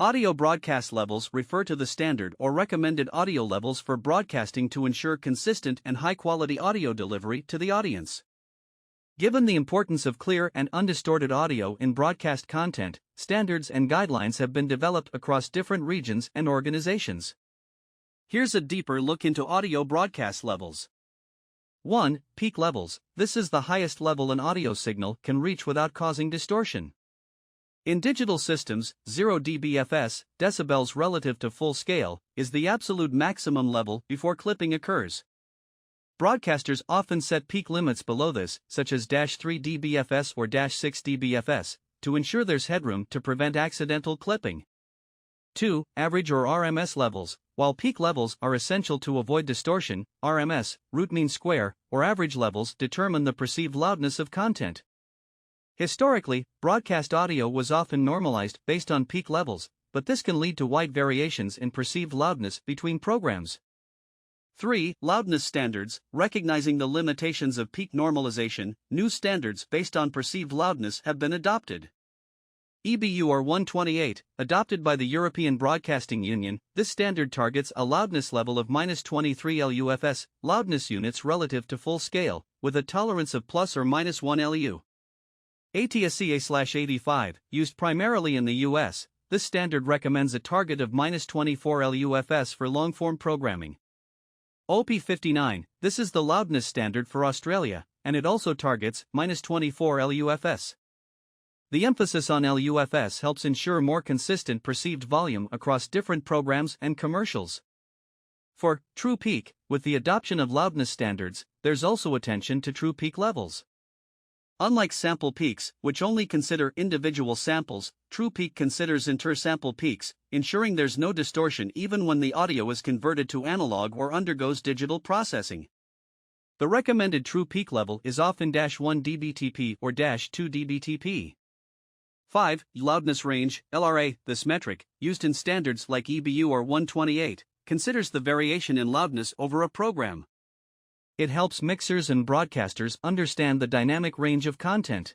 Audio broadcast levels refer to the standard or recommended audio levels for broadcasting to ensure consistent and high-quality audio delivery to the audience. Given the importance of clear and undistorted audio in broadcast content, standards and guidelines have been developed across different regions and organizations. Here's a deeper look into audio broadcast levels. 1. Peak levels. This is the highest level an audio signal can reach without causing distortion. In digital systems, 0 dBFS, decibels relative to full scale, is the absolute maximum level before clipping occurs. Broadcasters often set peak limits below this, such as -3 dBFS or -6 dBFS, to ensure there's headroom to prevent accidental clipping. 2. Average or RMS levels. While peak levels are essential to avoid distortion, RMS, root mean square, or average levels determine the perceived loudness of content. Historically, broadcast audio was often normalized based on peak levels, but this can lead to wide variations in perceived loudness between programs. 3. Loudness Standards. Recognizing the limitations of peak normalization, new standards based on perceived loudness have been adopted. EBU R128, adopted by the European Broadcasting Union, this standard targets a loudness level of -23 LUFS, loudness units relative to full scale, with a tolerance of plus or minus 1 LU. ATSC A/85, used primarily in the US, this standard recommends a target of -24 LUFS for long-form programming. OP59, this is the loudness standard for Australia, and it also targets -24 LUFS. The emphasis on LUFS helps ensure more consistent perceived volume across different programs and commercials. For true peak, with the adoption of loudness standards, there's also attention to true peak levels. Unlike sample peaks, which only consider individual samples, true peak considers inter-sample peaks, ensuring there's no distortion even when the audio is converted to analog or undergoes digital processing. The recommended true peak level is often -1 dBTP or -2 dBTP. 5. Loudness Range, LRA. This metric, used in standards like EBU R128, considers the variation in loudness over a program. It helps mixers and broadcasters understand the dynamic range of content.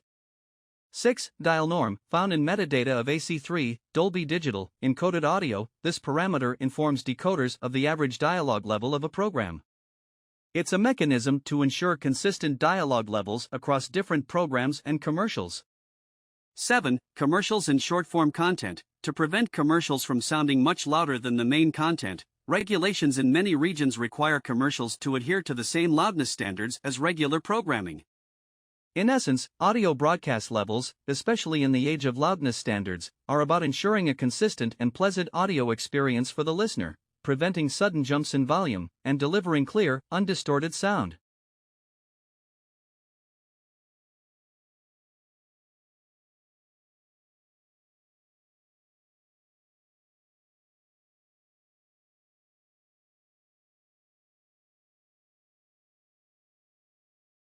6. Dialnorm, found in metadata of AC3, Dolby Digital, encoded audio. This parameter informs decoders of the average dialogue level of a program. It's a mechanism to ensure consistent dialogue levels across different programs and commercials. 7. Commercials and short-form content. To prevent commercials from sounding much louder than the main content, regulations in many regions require commercials to adhere to the same loudness standards as regular programming. In essence, audio broadcast levels, especially in the age of loudness standards, are about ensuring a consistent and pleasant audio experience for the listener, preventing sudden jumps in volume, and delivering clear, undistorted sound.